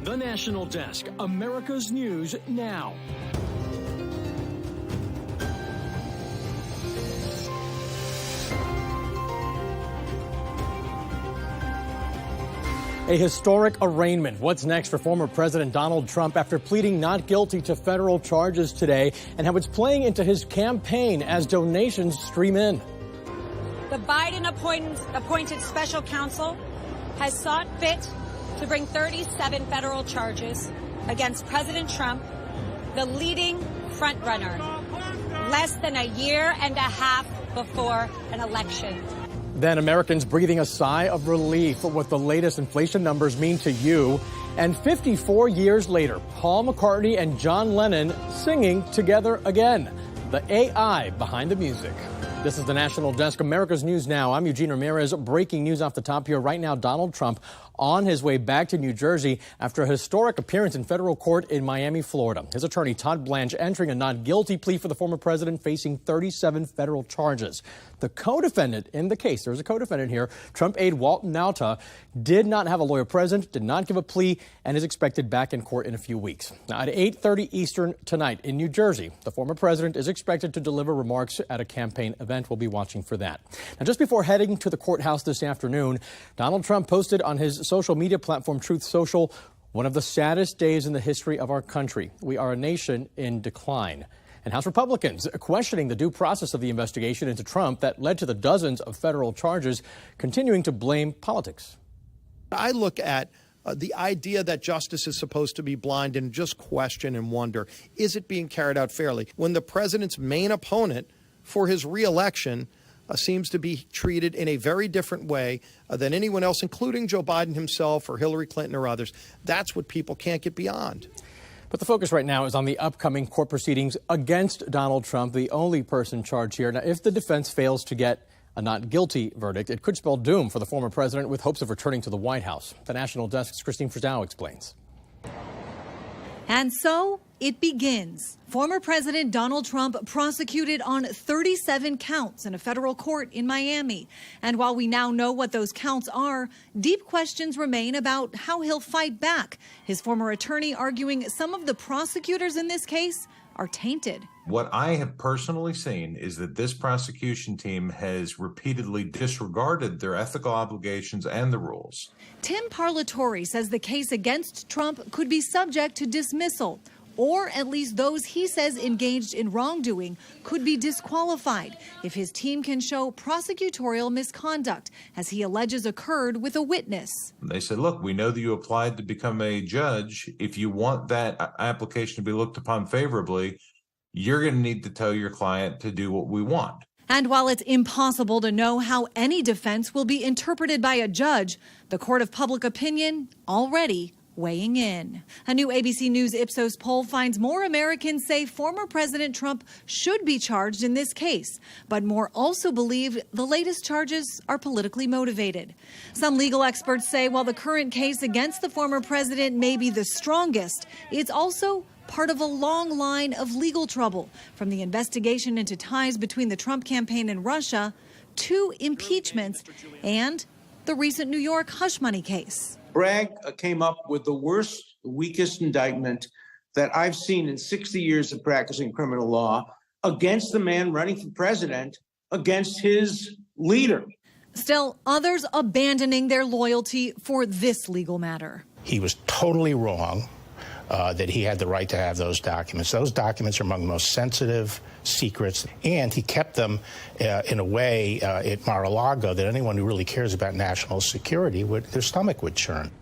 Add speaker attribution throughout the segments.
Speaker 1: The National Desk, America's News Now. A historic arraignment. What's next for former President Donald Trump after pleading not guilty to federal charges today, and how it's playing into his campaign as donations stream in.
Speaker 2: The Biden-appointed special counsel has sought fit to bring 37 federal charges against President Trump, the leading frontrunner, less than a year and a half before an election.
Speaker 1: Then Americans breathing a sigh of relief for what the latest inflation numbers mean to you. And 54 years later, Paul McCartney and John Lennon singing together again. The AI behind the music. This is the National Desk, America's News Now. I'm Eugene Ramirez. Breaking news off the top here right now. Donald Trump on his way back to New Jersey after a historic appearance in federal court in Miami, Florida. His attorney, Todd Blanche, entering a not guilty plea for the former president, facing 37 federal charges. The co-defendant in the case, there's a co-defendant here, Trump aide Walton Nauta, did not have a lawyer present, did not give a plea, and is expected back in court in a few weeks. Now, at 8:30 Eastern tonight in New Jersey, the former president is expected to deliver remarks at a campaign event. We'll be watching for that. Now, just before heading to the courthouse this afternoon, Donald Trump posted on his social media platform, Truth Social, one of the saddest days in the history of our country. We are a nation in decline. And House Republicans questioning the due process of the investigation into Trump that led to the dozens of federal charges, continuing to blame politics.
Speaker 3: I look at the idea that justice is supposed to be blind and just question and wonder, is it being carried out fairly? When the president's main opponent for his reelection seems to be treated in a very different way than anyone else, including Joe Biden himself or Hillary Clinton or others. That's what people can't get beyond.
Speaker 1: But the focus right now is on the upcoming court proceedings against Donald Trump, the only person charged here. Now, if the defense fails to get a not guilty verdict, it could spell doom for the former president with hopes of returning to the White House. The National Desk's Christine Frizzell explains.
Speaker 4: And so it begins. Former President Donald Trump prosecuted on 37 counts in a federal court in Miami. And while we now know what those counts are, deep questions remain about how he'll fight back. His former attorney arguing some of the prosecutors in this case are tainted.
Speaker 5: What I have personally seen is that this prosecution team has repeatedly disregarded their ethical obligations and the rules.
Speaker 4: Tim Parlatore says the case against Trump could be subject to dismissal, or at least those he says engaged in wrongdoing could be disqualified if his team can show prosecutorial misconduct, as he alleges occurred with a witness.
Speaker 5: They said, look, we know that you applied to become a judge. If you want that application to be looked upon favorably, you're going to need to tell your client to do what we want.
Speaker 4: And while it's impossible to know how any defense will be interpreted by a judge, the court of public opinion already weighing in. A new ABC News Ipsos poll finds more Americans say former President Trump should be charged in this case, but more also believe the latest charges are politically motivated. Some legal experts say while the current case against the former president may be the strongest, it's also part of a long line of legal trouble, from the investigation into ties between the Trump campaign and Russia to impeachments and the recent New York hush money case.
Speaker 6: Bragg came up with the worst, weakest indictment that I've seen in 60 years of practicing criminal law against the man running for president, against his leader.
Speaker 4: Still, others abandoning their loyalty for this legal matter.
Speaker 7: He was totally wrong that he had the right to have those documents. Those documents are among the most sensitive secrets, and he kept them in a way at Mar-a-Lago that anyone who really cares about national security their stomach would churn.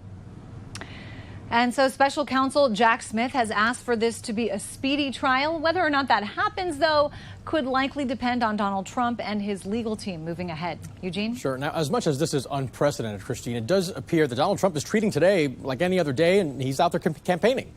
Speaker 8: And so special counsel Jack Smith has asked for this to be a speedy trial. Whether or not that happens, though, could likely depend on Donald Trump and his legal team moving ahead. Eugene?
Speaker 1: Sure. Now, as much as this is unprecedented, Christine, it does appear that Donald Trump is treating today like any other day, and he's out there campaigning.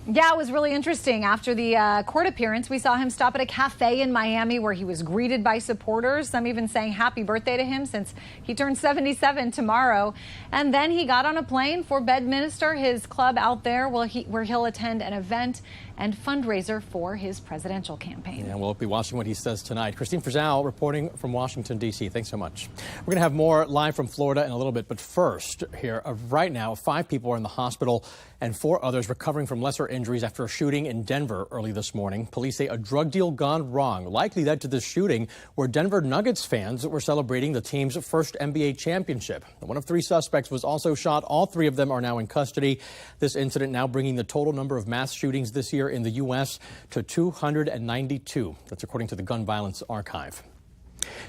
Speaker 8: Yeah, it was really interesting. After the court appearance, we saw him stop at a cafe in Miami where he was greeted by supporters, some even saying happy birthday to him since he turned 77 tomorrow. And then he got on a plane for Bedminster, his club out there, where he'll attend an event and fundraiser for his presidential campaign.
Speaker 1: And we'll be watching what he says tonight. Christine Frizzell reporting from Washington, D.C. Thanks so much. We're going to have more live from Florida in a little bit. But first, here, right now, 5 people are in the hospital and 4 others recovering from lesser injuries after a shooting in Denver early this morning. Police say a drug deal gone wrong likely led to this shooting, where Denver Nuggets fans were celebrating the team's first NBA championship. One of 3 suspects was also shot. All 3 of them are now in custody. This incident now bringing the total number of mass shootings this year in the U.S. to 292. That's according to the Gun Violence Archive.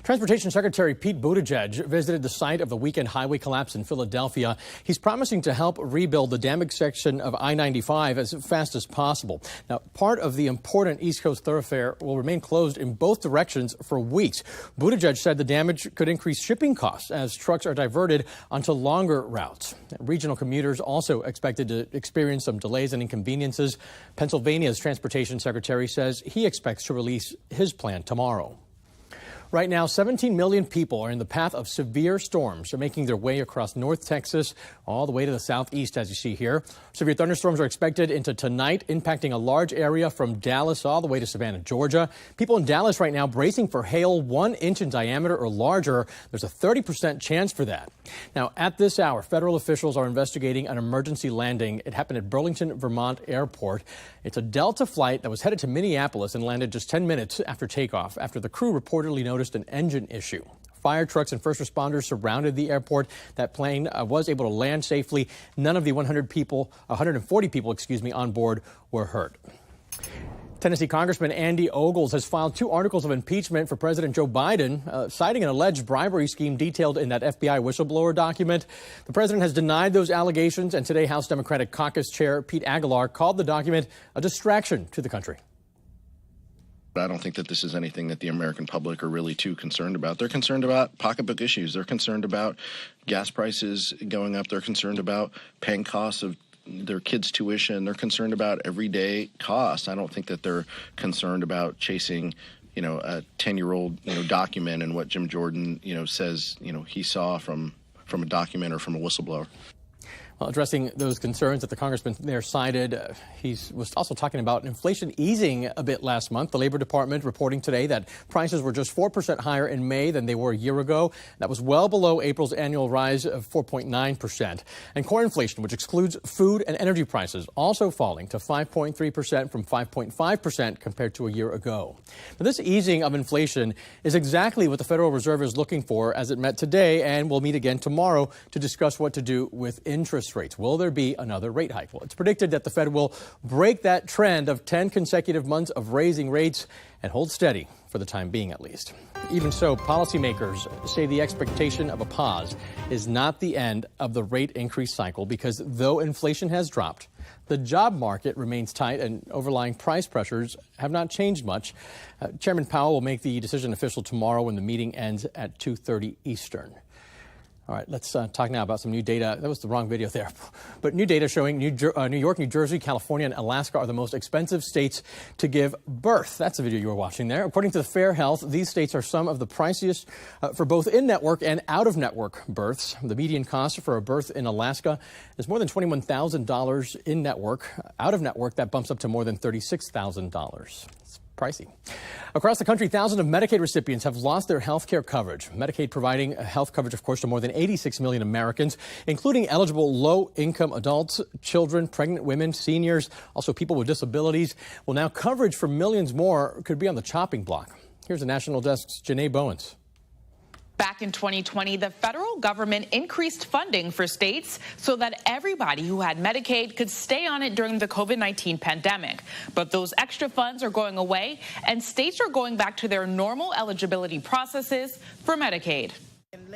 Speaker 1: Transportation Secretary Pete Buttigieg visited the site of the weekend highway collapse in Philadelphia. He's promising to help rebuild the damaged section of I-95 as fast as possible. Now, part of the important East Coast thoroughfare will remain closed in both directions for weeks. Buttigieg said the damage could increase shipping costs as trucks are diverted onto longer routes. Regional commuters also expected to experience some delays and inconveniences. Pennsylvania's Transportation Secretary says he expects to release his plan tomorrow. Right now, 17 million people are in the path of severe storms, are making their way across North Texas all the way to the southeast, as you see here. Severe thunderstorms are expected into tonight, impacting a large area from Dallas all the way to Savannah, Georgia. People in Dallas right now bracing for hail 1 inch in diameter or larger. There's a 30% chance for that. Now, at this hour, federal officials are investigating an emergency landing. It happened at Burlington, Vermont Airport. It's a Delta flight that was headed to Minneapolis and landed just 10 minutes after takeoff, after the crew reportedly noticed an engine issue. Fire trucks and first responders surrounded the airport. That plane was able to land safely. None of the 140 people, on board were hurt. Tennessee Congressman Andy Ogles has filed 2 articles of impeachment for President Joe Biden, citing an alleged bribery scheme detailed in that FBI whistleblower document. The president has denied those allegations, and today House Democratic Caucus Chair Pete Aguilar called the document a distraction to the country.
Speaker 9: I don't think that this is anything that the American public are really too concerned about. They're concerned about pocketbook issues. They're concerned about gas prices going up. They're concerned about paying costs of their kids' tuition. They're concerned about everyday costs. I don't think that they're concerned about chasing, a 10-year-old, document and what Jim Jordan, says, he saw from a document or from a whistleblower.
Speaker 1: Well, addressing those concerns that the congressman there cited, he was also talking about inflation easing a bit last month. The Labor Department reporting today that prices were just 4% higher in May than they were a year ago. That was well below April's annual rise of 4.9%. And core inflation, which excludes food and energy prices, also falling to 5.3% from 5.5% compared to a year ago. Now, this easing of inflation is exactly what the Federal Reserve is looking for, as it met today and will meet again tomorrow to discuss what to do with interest rates. Will there be another rate hike? Well, it's predicted that the Fed will break that trend of 10 consecutive months of raising rates and hold steady for the time being, at least. Even so, policymakers say the expectation of a pause is not the end of the rate increase cycle, because though inflation has dropped, the job market remains tight and overlying price pressures have not changed much. Chairman Powell will make the decision official tomorrow when the meeting ends at 2:30 Eastern. All right, let's talk now about some new data. That was the wrong video there. But new data showing New York, New Jersey, California, and Alaska are the most expensive states to give birth. That's the video you were watching there. According to the Fair Health, these states are some of the priciest for both in-network and out-of-network births. The median cost for a birth in Alaska is more than $21,000 in-network. Out-of-network, that bumps up to more than $36,000. Pricey. Across the country, thousands of Medicaid recipients have lost their health care coverage. Medicaid providing health coverage, of course, to more than 86 million Americans, including eligible low-income adults, children, pregnant women, seniors, also people with disabilities. Well, now coverage for millions more could be on the chopping block. Here's the National Desk's Janae Bowens.
Speaker 10: Back in 2020, the federal government increased funding for states so that everybody who had Medicaid could stay on it during the COVID-19 pandemic. But those extra funds are going away, and states are going back to their normal eligibility processes for Medicaid.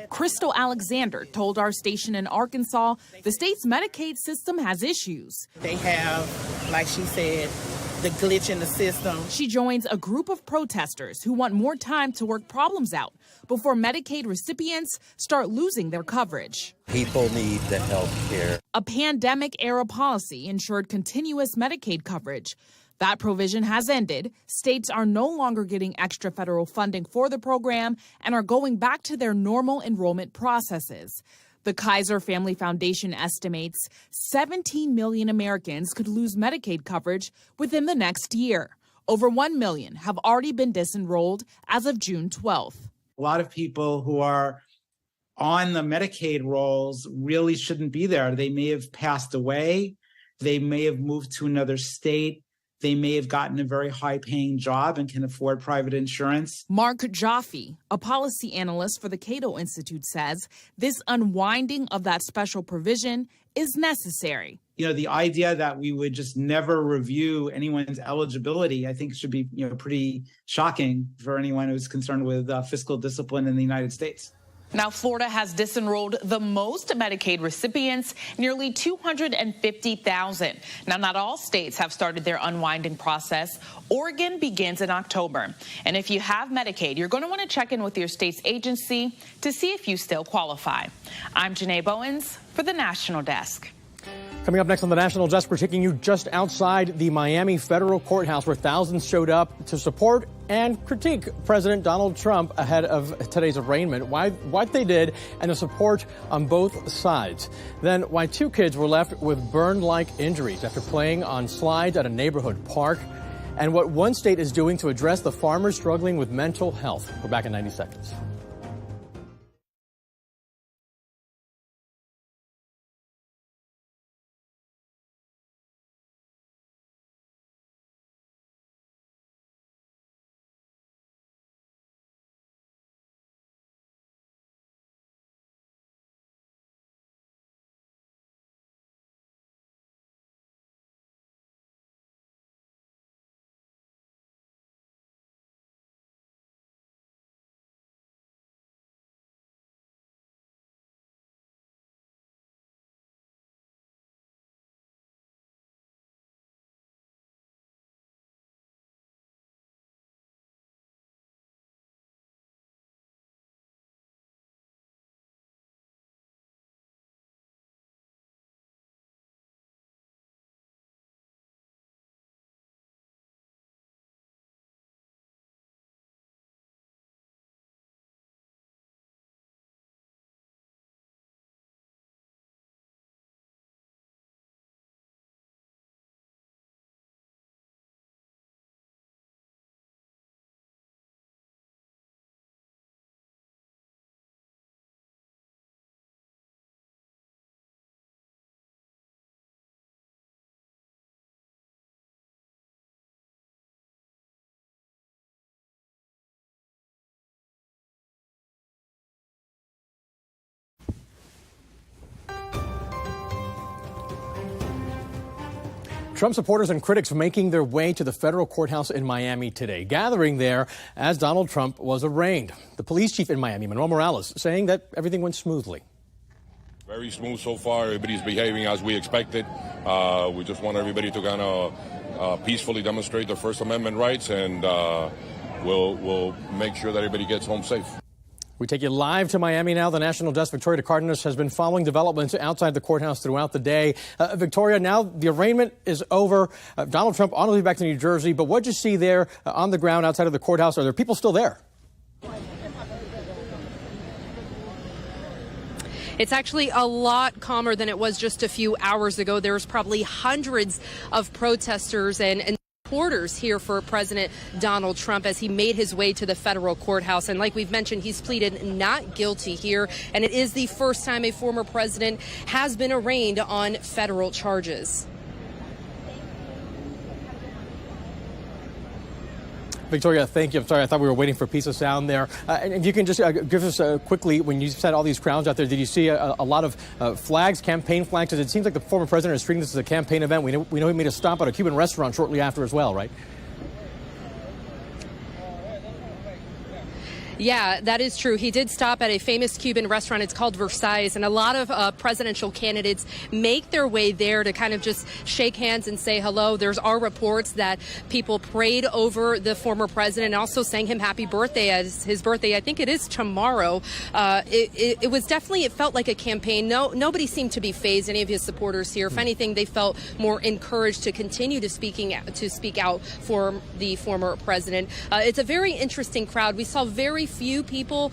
Speaker 11: Crystal Alexander told our station in Arkansas the state's Medicaid system has issues.
Speaker 12: They have, like she said, the glitch in the system.
Speaker 11: She joins a group of protesters who want more time to work problems out before Medicaid recipients start losing their coverage.
Speaker 13: People need the health care.
Speaker 11: A pandemic-era policy ensured continuous Medicaid coverage. That provision has ended. States are no longer getting extra federal funding for the program and are going back to their normal enrollment processes. The Kaiser Family Foundation estimates 17 million Americans could lose Medicaid coverage within the next year. Over 1 million have already been disenrolled as of June 12th.
Speaker 14: A lot of people who are on the Medicaid rolls really shouldn't be there. They may have passed away. They may have moved to another state. They may have gotten a very high-paying job and can afford private insurance.
Speaker 11: Mark Jaffe, a policy analyst for the Cato Institute, says this unwinding of that special provision is necessary.
Speaker 14: You know, the idea that we would just never review anyone's eligibility, I think should be, pretty shocking for anyone who's concerned with fiscal discipline in the United States.
Speaker 10: Now, Florida has disenrolled the most Medicaid recipients, nearly 250,000. Now, not all states have started their unwinding process. Oregon begins in October. And if you have Medicaid, you're going to want to check in with your state's agency to see if you still qualify. I'm Janae Bowens for the National Desk.
Speaker 1: Coming up next on the National Desk, we're taking you just outside the Miami federal courthouse where thousands showed up to support and critique President Donald Trump ahead of today's arraignment, what they did, and the support on both sides. Then why two kids were left with burn-like injuries after playing on slides at a neighborhood park, and what one state is doing to address the farmers struggling with mental health. We're back in 90 seconds. Trump supporters and critics making their way to the federal courthouse in Miami today, gathering there as Donald Trump was arraigned. The police chief in Miami, Manuel Morales, saying that everything went smoothly.
Speaker 15: Very smooth so far. Everybody's behaving as we expected. We just want everybody to kind of peacefully demonstrate their First Amendment rights, and we'll make sure that everybody gets home safe.
Speaker 1: We take you live to Miami now. The National Desk, Victoria Cardenas, has been following developments outside the courthouse throughout the day. Victoria, now the arraignment is over. Donald Trump on his way back to New Jersey. But what did you see there on the ground outside of the courthouse? Are there people still there?
Speaker 16: It's actually a lot calmer than it was just a few hours ago. There was probably hundreds of protesters and supporters here for President Donald Trump as he made his way to the federal courthouse. And like we've mentioned, he's pleaded not guilty here. And it is the first time a former president has been arraigned on federal charges.
Speaker 1: Victoria, thank you. I'm sorry, I thought we were waiting for a piece of sound there. And if you can just give us quickly, when you said all these crowds out there, did you see a lot of flags, campaign flags? Because it seems like the former president is treating this as a campaign event. We know he made a stop at a Cuban restaurant shortly after as well, right?
Speaker 16: Yeah, that is true. He did stop at a famous Cuban restaurant. It's called Versailles, and a lot of presidential candidates make their way there to kind of just shake hands and say hello. There's our reports that people prayed over the former president and also sang him happy birthday as his birthday. I think it is tomorrow. It was definitely, it felt like a campaign. Nobody seemed to be fazed, any of his supporters here. If anything, they felt more encouraged to continue to speak out for the former president. It's a very interesting crowd. We saw very few people,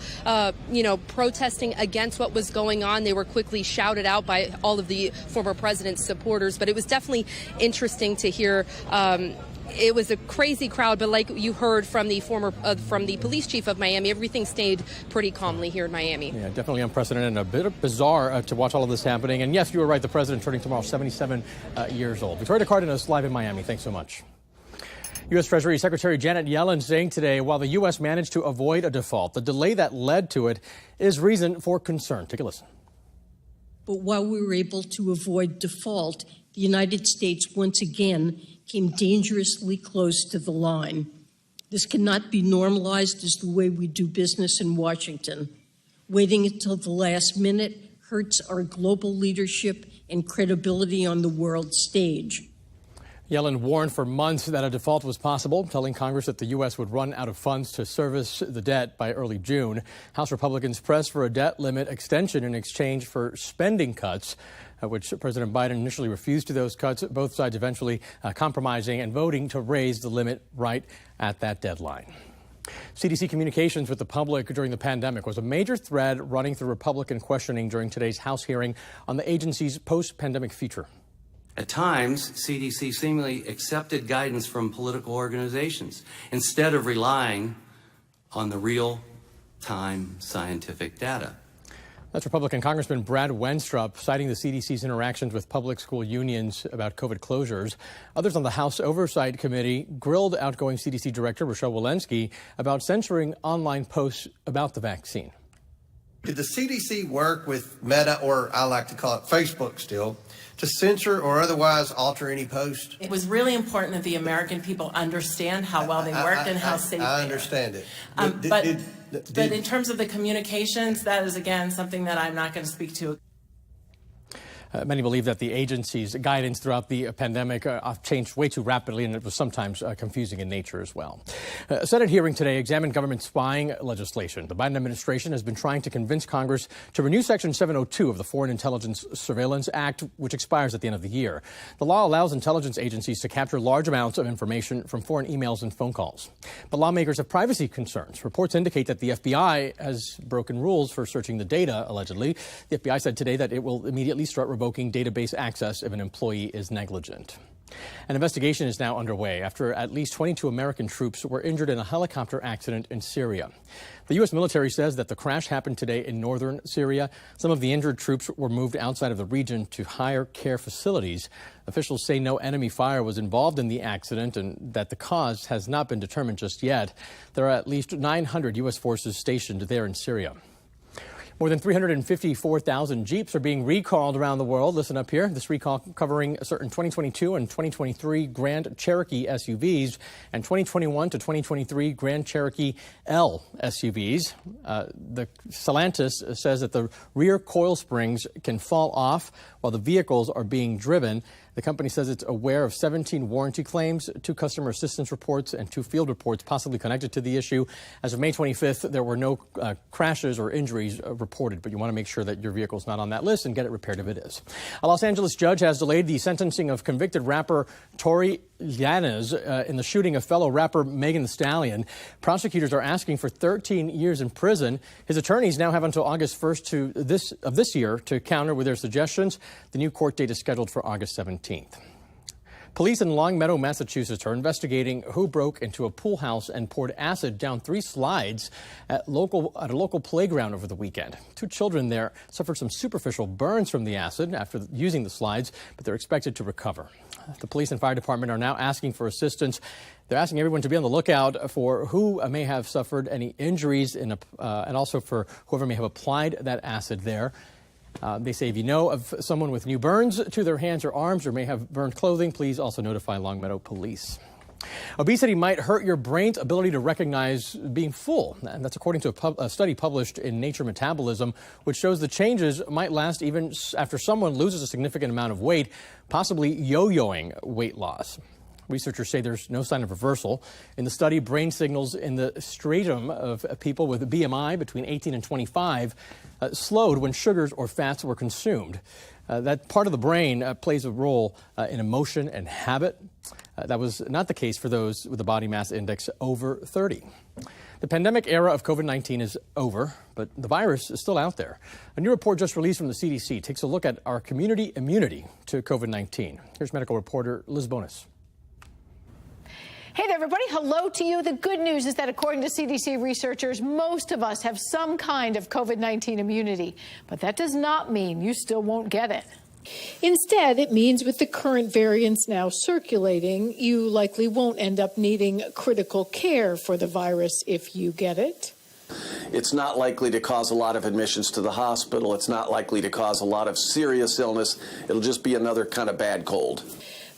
Speaker 16: protesting against what was going on. They were quickly shouted out by all of the former president's supporters. But it was definitely interesting to hear it was a crazy crowd, but like you heard from the from the police chief of Miami, everything stayed pretty calmly here in Miami.
Speaker 1: Yeah, definitely unprecedented and a bit bizarre to watch all of this happening. And yes, you were right, the president turning tomorrow 77 years old. Victoria Cardenas live in Miami. Thanks so much. U.S. Treasury Secretary Janet Yellen saying today, while the U.S. managed to avoid a default, the delay that led to it is reason for concern. Take a listen.
Speaker 17: But while we were able to avoid default, the United States once again came dangerously close to the line. This cannot be normalized as the way we do business in Washington. Waiting until the last minute hurts our global leadership and credibility on the world stage.
Speaker 1: Yellen warned for months that a default was possible, telling Congress that the U.S. would run out of funds to service the debt by early June. House Republicans pressed for a debt limit extension in exchange for spending cuts, which President Biden initially refused to those cuts, both sides eventually compromising and voting to raise the limit right at that deadline. CDC communications with the public during the pandemic was a major thread running through Republican questioning during today's House hearing on the agency's post-pandemic future.
Speaker 18: At times, CDC seemingly accepted guidance from political organizations instead of relying on the real-time scientific data.
Speaker 1: That's Republican Congressman Brad Wenstrup citing the CDC's interactions with public school unions about COVID closures. Others on the House Oversight Committee grilled outgoing CDC Director Rochelle Walensky about censoring online posts about the vaccine.
Speaker 19: Did the CDC work with Meta, or I like to call it Facebook still, to censor or otherwise alter any post?
Speaker 20: It was really important that the American people understand how well they worked and how safe they are.
Speaker 19: I understand it.
Speaker 20: But in terms of the communications, that is, again, something that I'm not going to speak to.
Speaker 1: Many believe that the agency's guidance throughout the pandemic changed way too rapidly, and it was sometimes confusing in nature as well. A Senate hearing today examined government spying legislation. The Biden administration has been trying to convince Congress to renew Section 702 of the Foreign Intelligence Surveillance Act, which expires at the end of the year. The law allows intelligence agencies to capture large amounts of information from foreign emails and phone calls. But lawmakers have privacy concerns. Reports indicate that the FBI has broken rules for searching the data, allegedly. The FBI said today that it will immediately start revoking database access if an employee is negligent. An investigation is now underway after at least 22 American troops were injured in a helicopter accident in Syria. The U.S. military says that the crash happened today in northern Syria. Some of the injured troops were moved outside of the region to higher care facilities. Officials say no enemy fire was involved in the accident and that the cause has not been determined just yet. There are at least 900 U.S. forces stationed there in Syria. More than 354,000 Jeeps are being recalled around the world. Listen up here. This recall covering certain 2022 and 2023 Grand Cherokee SUVs and 2021 to 2023 Grand Cherokee L SUVs. The Stellantis says that the rear coil springs can fall off while the vehicles are being driven. The company says it's aware of 17 warranty claims, 2 customer assistance reports, and 2 field reports possibly connected to the issue. As of May 25th, there were no crashes or injuries reported, but you want to make sure that your vehicle is not on that list and get it repaired if it is. A Los Angeles judge has delayed the sentencing of convicted rapper Tory Lanez in the shooting of fellow rapper Megan Thee Stallion. Prosecutors are asking for 13 years in prison. His attorneys now have until August 1st of this year to counter with their suggestions. The new court date is scheduled for August 17th. Police in Longmeadow, Massachusetts are investigating who broke into a pool house and poured acid down 3 slides at a local playground over the weekend. 2 children there suffered some superficial burns from the acid after using the slides, but they're expected to recover. The police and fire department are now asking for assistance. They're asking everyone to be on the lookout for who may have suffered any injuries and also for whoever may have applied that acid there. They say if you know of someone with new burns to their hands or arms or may have burned clothing, please also notify Longmeadow Police. Obesity might hurt your brain's ability to recognize being full. And that's according to a study published in Nature Metabolism, which shows the changes might last even after someone loses a significant amount of weight, possibly yo-yoing weight loss. Researchers say there's no sign of reversal. In the study, brain signals in the stratum of people with BMI between 18 and 25 slowed when sugars or fats were consumed. That part of the brain plays a role in emotion and habit. That was not the case for those with a body mass index over 30. The pandemic era of COVID-19 is over, but the virus is still out there. A new report just released from the CDC takes a look at our community immunity to COVID-19. Here's medical reporter Liz Bonis.
Speaker 21: Hey there, everybody. Hello to you. The good news is that according to CDC researchers, most of us have some kind of COVID-19 immunity. But that does not mean you still won't get it. Instead, it means with the current variants now circulating, you likely won't end up needing critical care for the virus if you get it.
Speaker 22: It's not likely to cause a lot of admissions to the hospital. It's not likely to cause a lot of serious illness. It'll just be another kind of bad cold.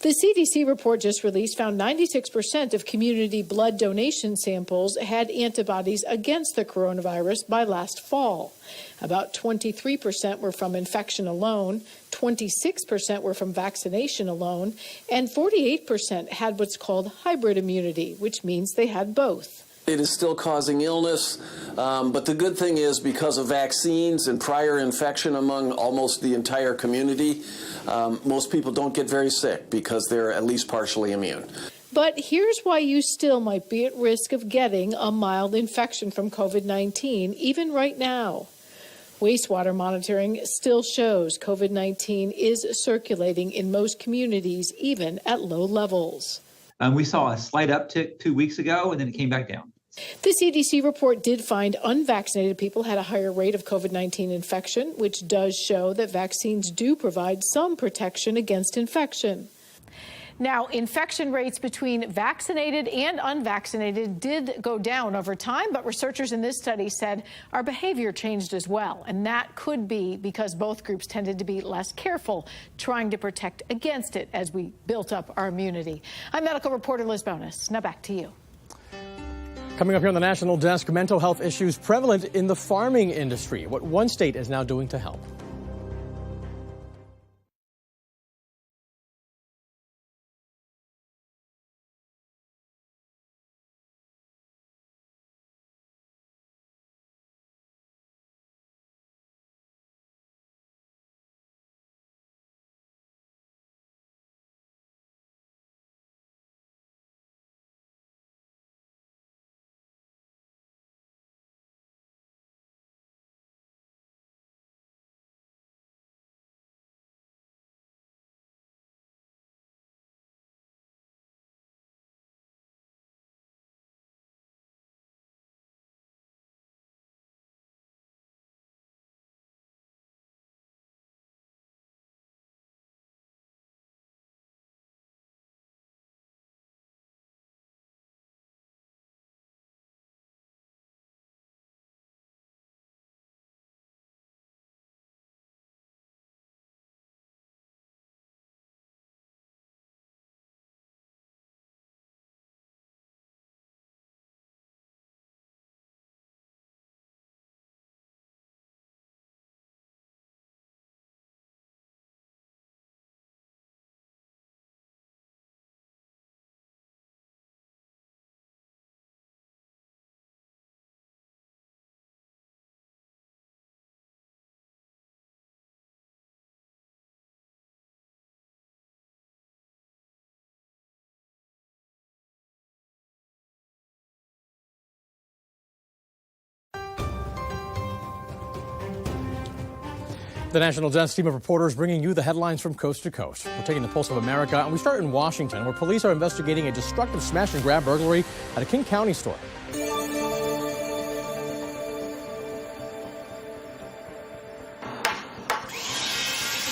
Speaker 21: The CDC report just released found 96% of community blood donation samples had antibodies against the coronavirus by last fall. About 23% were from infection alone, 26% were from vaccination alone, and 48% had what's called hybrid immunity, which means they had both.
Speaker 22: It is still causing illness, but the good thing is because of vaccines and prior infection among almost the entire community, most people don't get very sick because they're at least partially immune.
Speaker 21: But here's why you still might be at risk of getting a mild infection from COVID-19, even right now. Wastewater monitoring still shows COVID-19 is circulating in most communities, even at low levels.
Speaker 23: We saw a slight uptick 2 weeks ago, and then it came back down.
Speaker 21: The CDC report did find unvaccinated people had a higher rate of COVID-19 infection, which does show that vaccines do provide some protection against infection. Now, infection rates between vaccinated and unvaccinated did go down over time, but researchers in this study said our behavior changed as well. And that could be because both groups tended to be less careful trying to protect against it as we built up our immunity. I'm medical reporter Liz Bonis. Now back to you.
Speaker 1: Coming up here on the National Desk, mental health issues prevalent in the farming industry. What one state is now doing to help. The National Desk team of reporters bringing you the headlines from coast to coast. We're taking the pulse of America, and we start in Washington, where police are investigating a destructive smash and grab burglary at a King County store.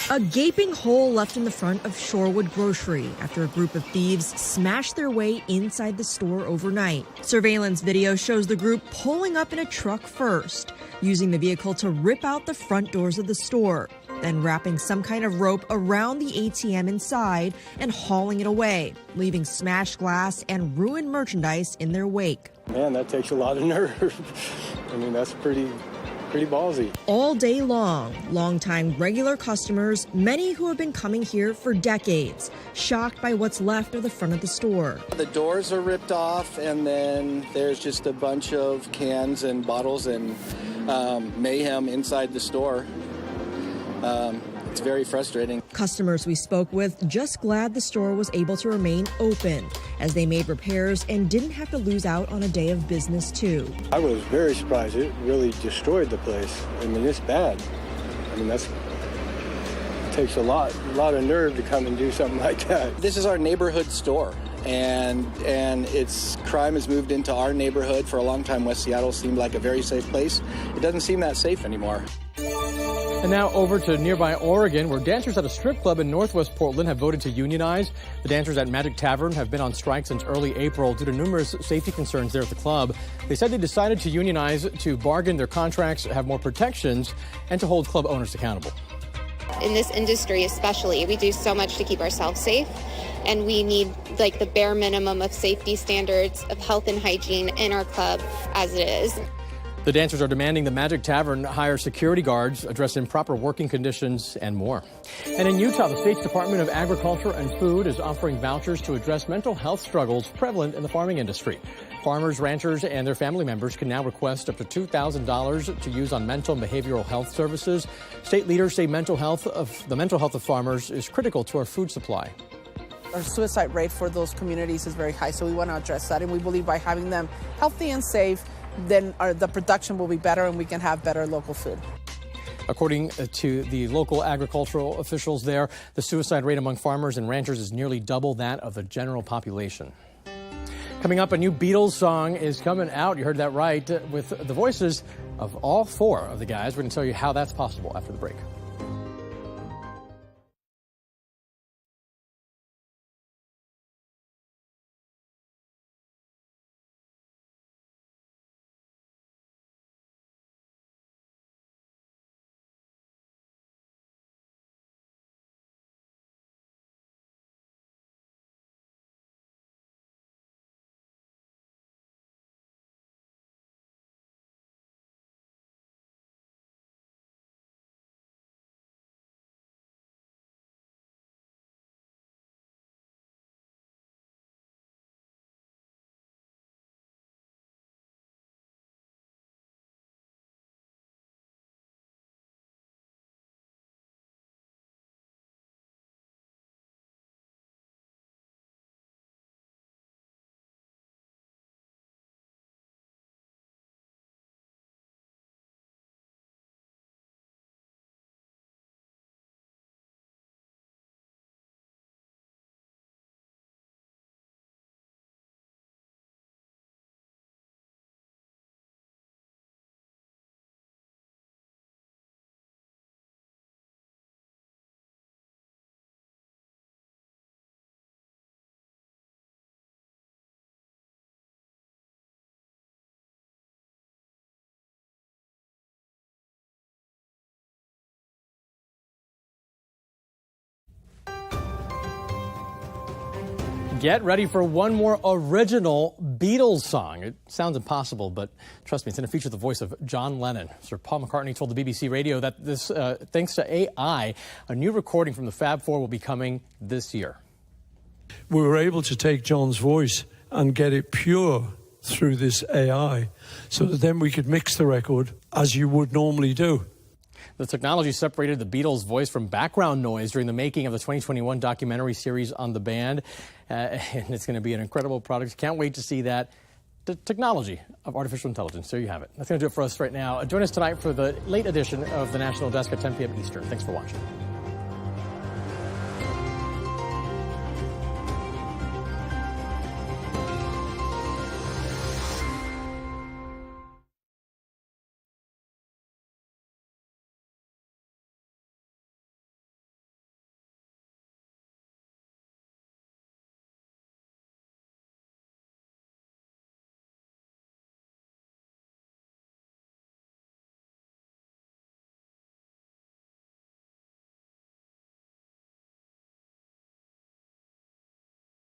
Speaker 24: A gaping hole left in the front of Shorewood Grocery after a group of thieves smashed their way inside the store overnight. Surveillance video shows the group pulling up in a truck first, using the vehicle to rip out the front doors of the store, then wrapping some kind of rope around the ATM inside and hauling it away, leaving smashed glass and ruined merchandise in their wake.
Speaker 25: Man, that takes a lot of nerve. I mean, that's pretty ballsy.
Speaker 24: All day long, longtime regular customers, many who have been coming here for decades, shocked by what's left of the front of the store.
Speaker 25: The doors are ripped off, and then there's just a bunch of cans and bottles and mayhem inside the store. It's very frustrating.
Speaker 24: Customers we spoke with just glad the store was able to remain open as they made repairs and didn't have to lose out on a day of business too.
Speaker 25: I was very surprised. It really destroyed the place. I mean, it's bad. I mean, it takes a lot of nerve to come and do something like that. This is our neighborhood store, and crime has moved into our neighborhood. For a long time, West Seattle seemed like a very safe place. It doesn't seem that safe anymore.
Speaker 1: And now over to nearby Oregon, where dancers at a strip club in Northwest Portland have voted to unionize. The dancers at Magic Tavern have been on strike since early April due to numerous safety concerns there at the club. They said they decided to unionize to bargain their contracts, have more protections, and to hold club owners accountable.
Speaker 2: In this industry especially, we do so much to keep ourselves safe, and we need like the bare minimum of safety standards of health and hygiene in our club as it is.
Speaker 1: The dancers are demanding the Magic Tavern hire security guards, address improper working conditions, and more. And in Utah, the state's Department of Agriculture and Food is offering vouchers to address mental health struggles prevalent in the farming industry. Farmers, ranchers, and their family members can now request up to $2,000 to use on mental and behavioral health services. State leaders say the mental health of farmers is critical to our food supply.
Speaker 3: Our suicide rate for those communities is very high, so we want to address that, and we believe by having them healthy and safe, then the production will be better and we can have better local food.
Speaker 1: According to the local agricultural officials there, the suicide rate among farmers and ranchers is nearly double that of the general population. Coming up, a new Beatles song is coming out. You heard that right, with the voices of all four of the guys. We're going to tell you how that's possible after the break. Get ready for one more original Beatles song. It sounds impossible, but trust me, it's going to feature the voice of John Lennon. Sir Paul McCartney told the BBC Radio that this, thanks to AI, a new recording from the Fab Four will be coming this year.
Speaker 4: We were able to take John's voice and get it pure through this AI, so that then we could mix the record as you would normally do.
Speaker 1: The technology separated the Beatles' voice from background noise during the making of the 2021 documentary series on the band. And it's going to be an incredible product. Can't wait to see that. The technology of artificial intelligence. There you have it. That's going to do it for us right now. Join us tonight for the late edition of the National Desk at 10 p.m. Eastern. Thanks for watching.